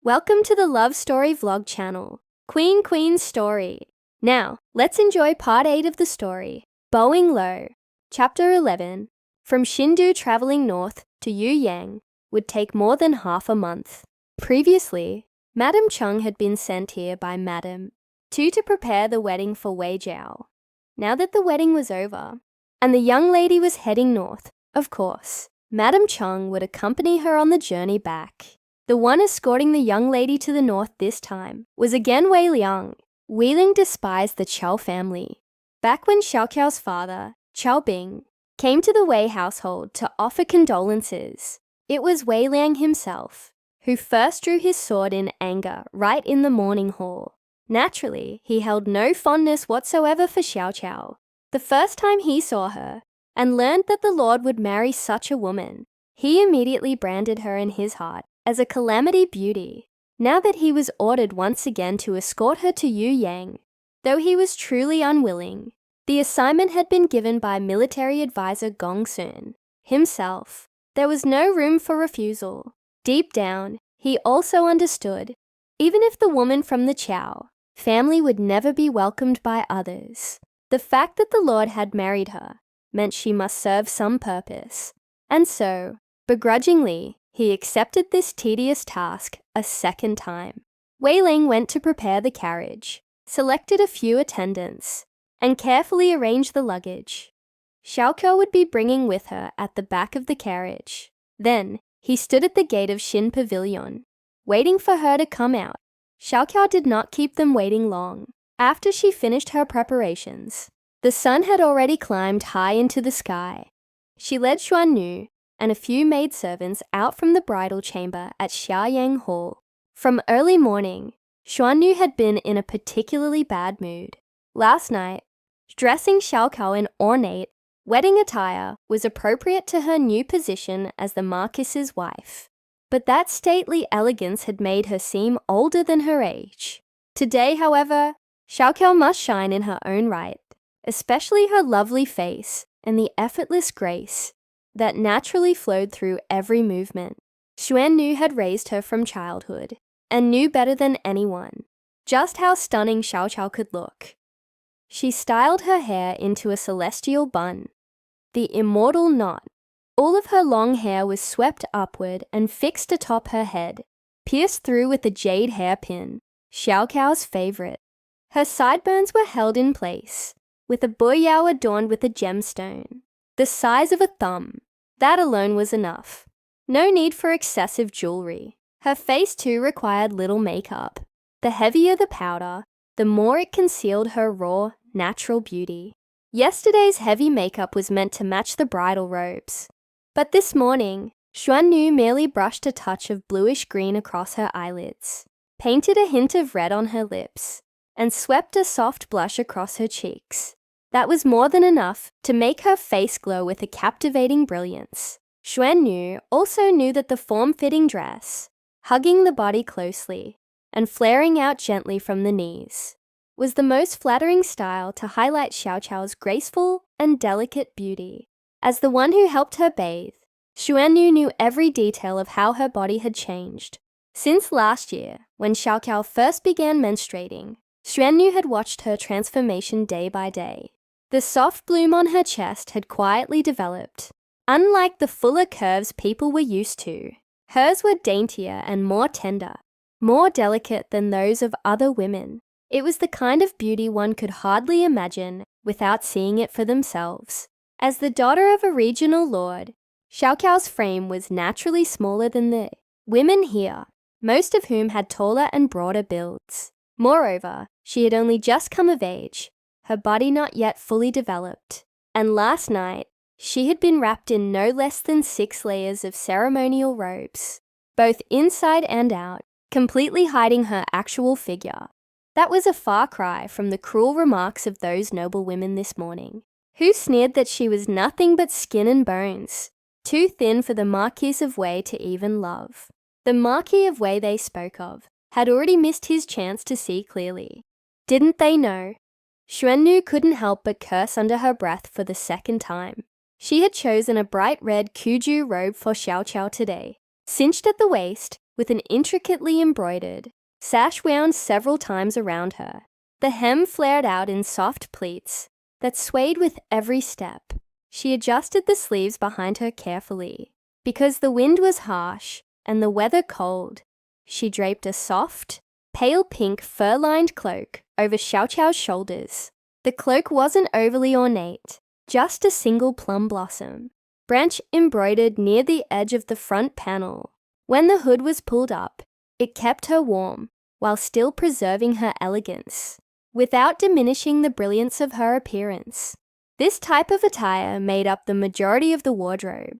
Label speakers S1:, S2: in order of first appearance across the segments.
S1: Welcome to the Love Story Vlog channel, Queen's Story. Now, let's enjoy part 8 of the story, Bowing Low. Chapter 11. From Shindu traveling north to Yueyang would take more than half a month. Previously, Madam Chung had been sent here by Madam Tu to prepare the wedding for Wei Jiao. Now that the wedding was over, and the young lady was heading north, of course, Madam Chung would accompany her on the journey back. The one escorting the young lady to the north this time was again Wei Liang. Wei Liang despised the Chao family. Back when Xiao Qiao's father, Chao Bing, came to the Wei household to offer condolences, it was Wei Liang himself who first drew his sword in anger right in the mourning hall. Naturally, he held no fondness whatsoever for Xiao Qiao. The first time he saw her and learned that the Lord would marry such a woman, he immediately branded her in his heart as a calamity beauty. Now that he was ordered once again to escort her to Yueyang, though he was truly unwilling, the assignment had been given by military advisor Gong Sun himself. There was no room for refusal. Deep down, he also understood, even if the woman from the Chao family would never be welcomed by others, the fact that the Lord had married her meant she must serve some purpose. And so, begrudgingly, he accepted this tedious task a second time. Wei Liang went to prepare the carriage, selected a few attendants, and carefully arranged the luggage. Xiao Qiao would be bringing with her at the back of the carriage. Then, he stood at the gate of Xin Pavilion, waiting for her to come out. Xiao Qiao did not keep them waiting long. After she finished her preparations, the sun had already climbed high into the sky. She led Xuan Nu and a few maidservants out from the bridal chamber at Xiaoyang Hall. From early morning, Xuan Nu had been in a particularly bad mood. Last night, dressing Xiao Qiao in ornate, wedding attire was appropriate to her new position as the Marquis's wife. But that stately elegance had made her seem older than her age. Today, however, Xiao Qiao must shine in her own right, especially her lovely face and the effortless grace that naturally flowed through every movement. Xuan Nu had raised her from childhood and knew better than anyone just how stunning Xiao Qiao could look. She styled her hair into a celestial bun, the immortal knot. All of her long hair was swept upward and fixed atop her head, pierced through with a jade hairpin, Xiao Qiao's favorite. Her sideburns were held in place, with a boyao adorned with a gemstone, the size of a thumb. That alone was enough. No need for excessive jewelry. Her face too required little makeup. The heavier the powder, the more it concealed her raw, natural beauty. Yesterday's heavy makeup was meant to match the bridal robes. But this morning, Xuan Nu merely brushed a touch of bluish green across her eyelids, painted a hint of red on her lips, and swept a soft blush across her cheeks. That was more than enough to make her face glow with a captivating brilliance. Xuan Nu also knew that the form-fitting dress, hugging the body closely and flaring out gently from the knees, was the most flattering style to highlight Xiao Qiao's graceful and delicate beauty. As the one who helped her bathe, Xuan Nu knew every detail of how her body had changed. Since last year, when Xiao Qiao first began menstruating, Xuan Nu had watched her transformation day by day. The soft bloom on her chest had quietly developed. Unlike the fuller curves people were used to, hers were daintier and more tender, more delicate than those of other women. It was the kind of beauty one could hardly imagine without seeing it for themselves. As the daughter of a regional lord, Xiao Qiao's frame was naturally smaller than the women here, most of whom had taller and broader builds. Moreover, she had only just come of age, her body not yet fully developed, and last night she had been wrapped in no less than 6 layers of ceremonial robes, both inside and out, completely hiding her actual figure. That was a far cry from the cruel remarks of those noble women this morning, who sneered that she was nothing but skin and bones, too thin for the Marquis of Wei to even love. The Marquis of Wei they spoke of had already missed his chance to see clearly. Didn't they know? Xuan Nu couldn't help but curse under her breath for the second time. She had chosen a bright red Kuju robe for Xiao Qiao today, cinched at the waist with an intricately embroidered sash wound several times around her. The hem flared out in soft pleats that swayed with every step. She adjusted the sleeves behind her carefully. Because the wind was harsh and the weather cold, she draped a soft, pale pink fur-lined cloak over Xiao Qiao's shoulders. The cloak wasn't overly ornate, just a single plum blossom branch embroidered near the edge of the front panel. When the hood was pulled up, it kept her warm while still preserving her elegance, without diminishing the brilliance of her appearance. This type of attire made up the majority of the wardrobe.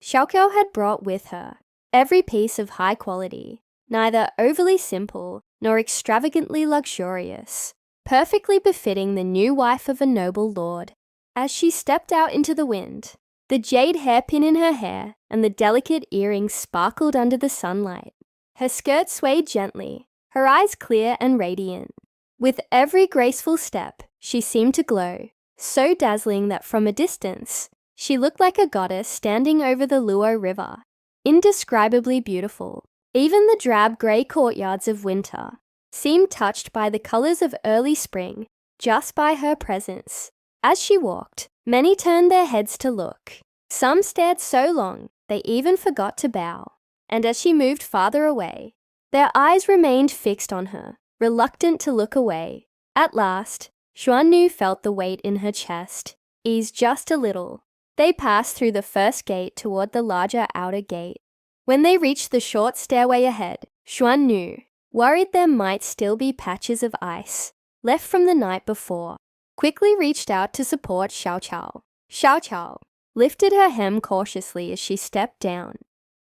S1: Xiao Qiao had brought with her every piece of high quality, neither overly simple nor extravagantly luxurious, perfectly befitting the new wife of a noble lord. As she stepped out into the wind, the jade hairpin in her hair and the delicate earrings sparkled under the sunlight. Her skirt swayed gently, her eyes clear and radiant. With every graceful step, she seemed to glow, so dazzling that from a distance, she looked like a goddess standing over the Luo River, indescribably beautiful. Even the drab grey courtyards of winter seemed touched by the colours of early spring just by her presence. As she walked, many turned their heads to look. Some stared so long they even forgot to bow. And as she moved farther away, their eyes remained fixed on her, reluctant to look away. At last, Xuannu felt the weight in her chest ease just a little. They passed through the first gate toward the larger outer gate. When they reached the short stairway ahead, Xuannu, worried there might still be patches of ice left from the night before, quickly reached out to support Xiao Qiao. Xiao Qiao lifted her hem cautiously as she stepped down.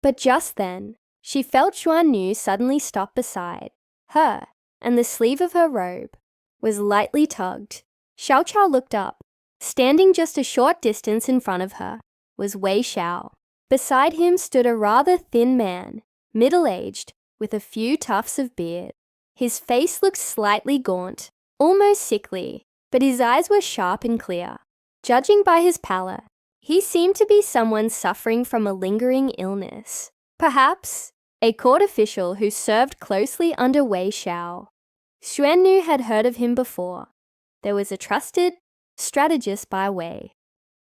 S1: But just then, she felt Xuannu suddenly stop beside her, and the sleeve of her robe was lightly tugged. Xiao Qiao looked up. Standing just a short distance in front of her was Wei Xiao. Beside him stood a rather thin man, middle-aged, with a few tufts of beard. His face looked slightly gaunt, almost sickly, but his eyes were sharp and clear. Judging by his pallor, he seemed to be someone suffering from a lingering illness. Perhaps a court official who served closely under Wei Xiao. Xuannu had heard of him before. There was a trusted strategist by Wei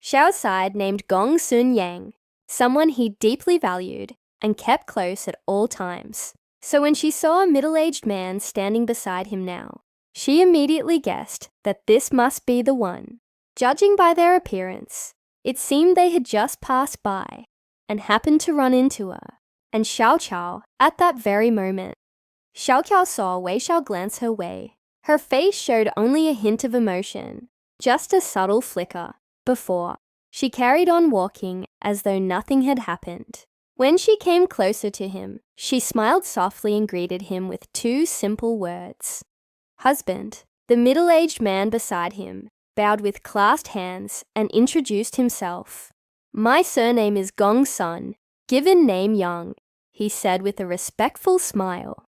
S1: Xiao's side named Gong Sun Yang, someone he deeply valued and kept close at all times. So when she saw a middle-aged man standing beside him now, she immediately guessed that this must be the one. Judging by their appearance, it seemed they had just passed by and happened to run into her, and Xiao Qiao at that very moment. Xiao Qiao saw Wei Xiao glance her way. Her face showed only a hint of emotion, just a subtle flicker. Before, she carried on walking as though nothing had happened. When she came closer to him, she smiled softly and greeted him with two simple words. Husband. The middle-aged man beside him bowed with clasped hands and introduced himself. My surname is Gong Sun, given name Yang, he said with a respectful smile.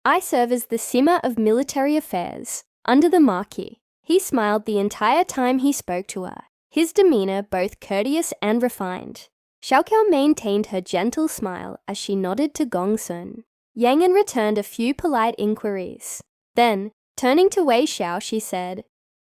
S1: I serve as the Sima of Military Affairs, under the Marquis. He smiled the entire time he spoke to her, his demeanor both courteous and refined. Xiao Qiao maintained her gentle smile as she nodded to Gong Sun. Yang returned a few polite inquiries. Then, turning to Wei Xiao, she said,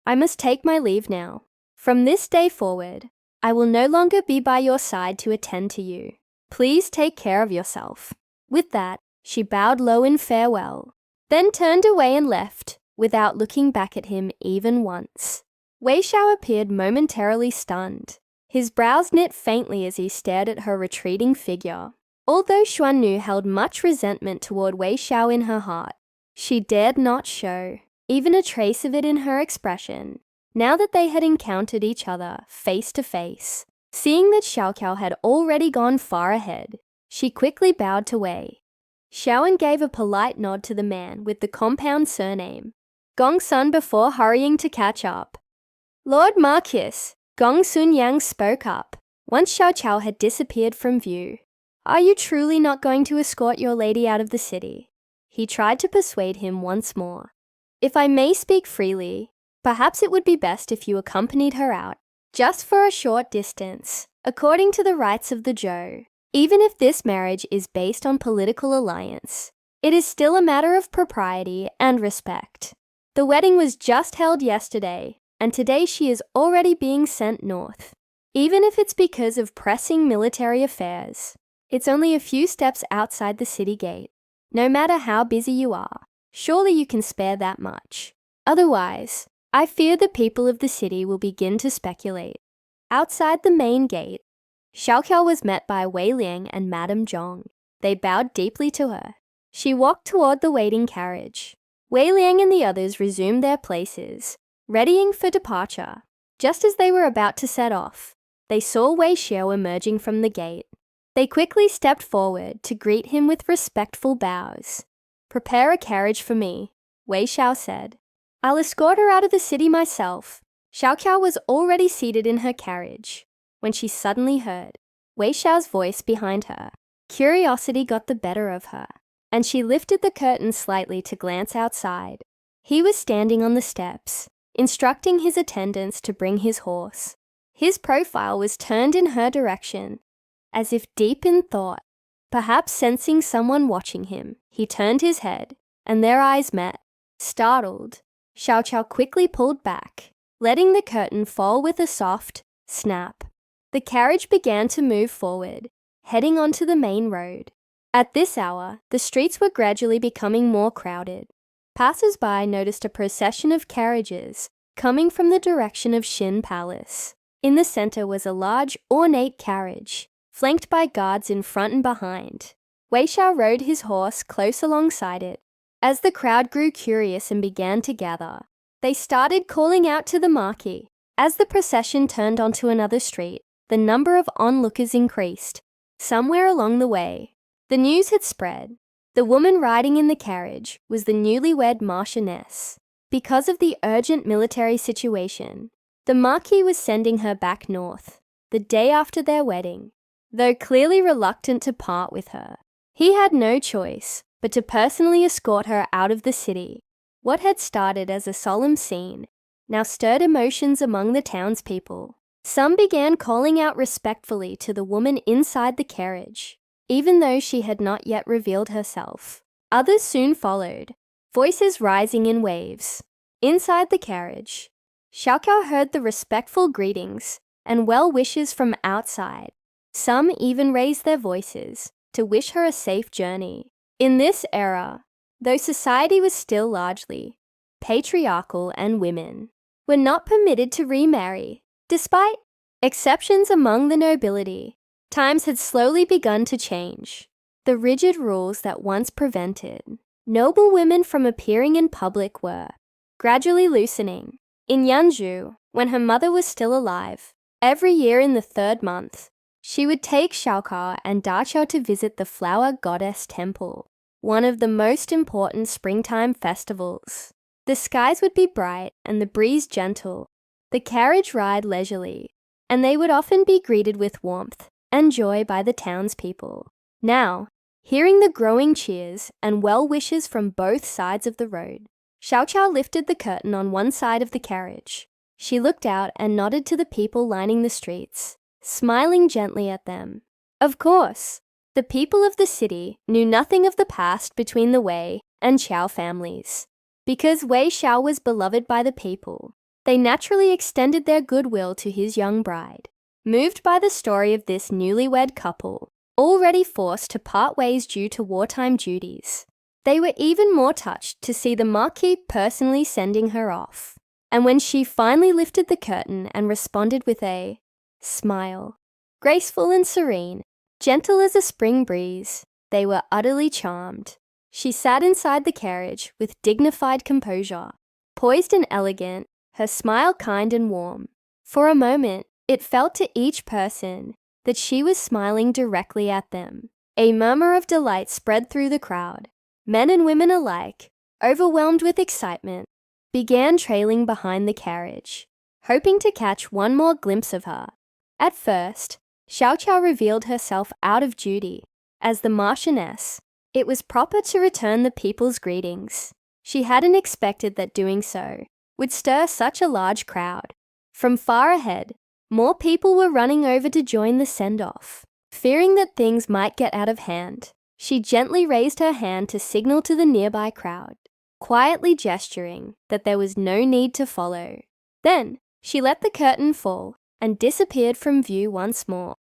S1: I must take my leave now. From this day forward, I will no longer be by your side to attend to you. Please take care of yourself. With that, she bowed low in farewell, then turned away and left, without looking back at him even once. Wei Xiao appeared momentarily stunned. His brows knit faintly as he stared at her retreating figure. Although Xuannu held much resentment toward Wei Xiao in her heart, she dared not show even a trace of it in her expression, now that they had encountered each other face to face. Seeing that Xiao Qiao had already gone far ahead, she quickly bowed to Wei. Xiaoan gave a polite nod to the man with the compound surname, Gong Sun, before hurrying to catch up. Lord Marquis, Gong Sun Yang spoke up, once Xiao Qiao had disappeared from view. Are you truly not going to escort your lady out of the city? He tried to persuade him once more. If I may speak freely, perhaps it would be best if you accompanied her out, just for a short distance, according to the rites of the Zhou. Even if this marriage is based on political alliance, it is still a matter of propriety and respect. The wedding was just held yesterday, and today she is already being sent north. Even if it's because of pressing military affairs, it's only a few steps outside the city gate. No matter how busy you are, surely you can spare that much. Otherwise, I fear the people of the city will begin to speculate. Outside the main gate, Xiaoqiao was met by Wei Liang and Madame Zhong. They bowed deeply to her. She walked toward the waiting carriage. Wei Liang and the others resumed their places, readying for departure. Just as they were about to set off, they saw Wei Xiao emerging from the gate. They quickly stepped forward to greet him with respectful bows. "Prepare a carriage for me," Wei Xiao said. "I'll escort her out of the city myself." Xiaoqiao was already seated in her carriage when she suddenly heard Wei Xiao's voice behind her. Curiosity got the better of her, and she lifted the curtain slightly to glance outside. He was standing on the steps, instructing his attendants to bring his horse. His profile was turned in her direction, as if deep in thought. Perhaps sensing someone watching him, he turned his head, and their eyes met. Startled, Xiaoqiao quickly pulled back, letting the curtain fall with a soft snap. The carriage began to move forward, heading onto the main road. At this hour, the streets were gradually becoming more crowded. Passers-by noticed a procession of carriages coming from the direction of Xin Palace. In the center was a large, ornate carriage, flanked by guards in front and behind. Wei Xiao rode his horse close alongside it. As the crowd grew curious and began to gather, they started calling out to the marquis. As the procession turned onto another street, the number of onlookers increased. Somewhere along the way, the news had spread. The woman riding in the carriage was the newlywed marchioness. Because of the urgent military situation, the marquis was sending her back north, the day after their wedding. Though clearly reluctant to part with her, he had no choice but to personally escort her out of the city. What had started as a solemn scene now stirred emotions among the townspeople. Some began calling out respectfully to the woman inside the carriage, even though she had not yet revealed herself. Others soon followed, voices rising in waves. Inside the carriage, Xiaoqiao heard the respectful greetings and well wishes from outside. Some even raised their voices to wish her a safe journey. In this era, though society was still largely patriarchal and women were not permitted to remarry, despite exceptions among the nobility, times had slowly begun to change. The rigid rules that once prevented noble women from appearing in public were gradually loosening. In Yanzhou, when her mother was still alive, every year in the 3rd month, she would take Xiaoqiao and Daqiao to visit the flower goddess temple, one of the most important springtime festivals. The skies would be bright and the breeze gentle, the carriage ride leisurely, and they would often be greeted with warmth and joy by the townspeople. Now, hearing the growing cheers and well wishes from both sides of the road, Xiaoqiao lifted the curtain on one side of the carriage. She looked out and nodded to the people lining the streets, smiling gently at them. Of course, the people of the city knew nothing of the past between the Wei and Qiao families. Because Wei Xiao was beloved by the people, they naturally extended their goodwill to his young bride. Moved by the story of this newlywed couple, already forced to part ways due to wartime duties, they were even more touched to see the marquis personally sending her off. And when she finally lifted the curtain and responded with a smile, graceful and serene, gentle as a spring breeze, they were utterly charmed. She sat inside the carriage with dignified composure, poised and elegant, her smile kind and warm. For a moment, it felt to each person that she was smiling directly at them. A murmur of delight spread through the crowd. Men and women alike, overwhelmed with excitement, began trailing behind the carriage, hoping to catch one more glimpse of her. At first, Xiaoqiao revealed herself out of duty. As the marchioness, it was proper to return the people's greetings. She hadn't expected that doing so would stir such a large crowd. From far ahead, more people were running over to join the send-off. Fearing that things might get out of hand, she gently raised her hand to signal to the nearby crowd, quietly gesturing that there was no need to follow. Then she let the curtain fall and disappeared from view once more.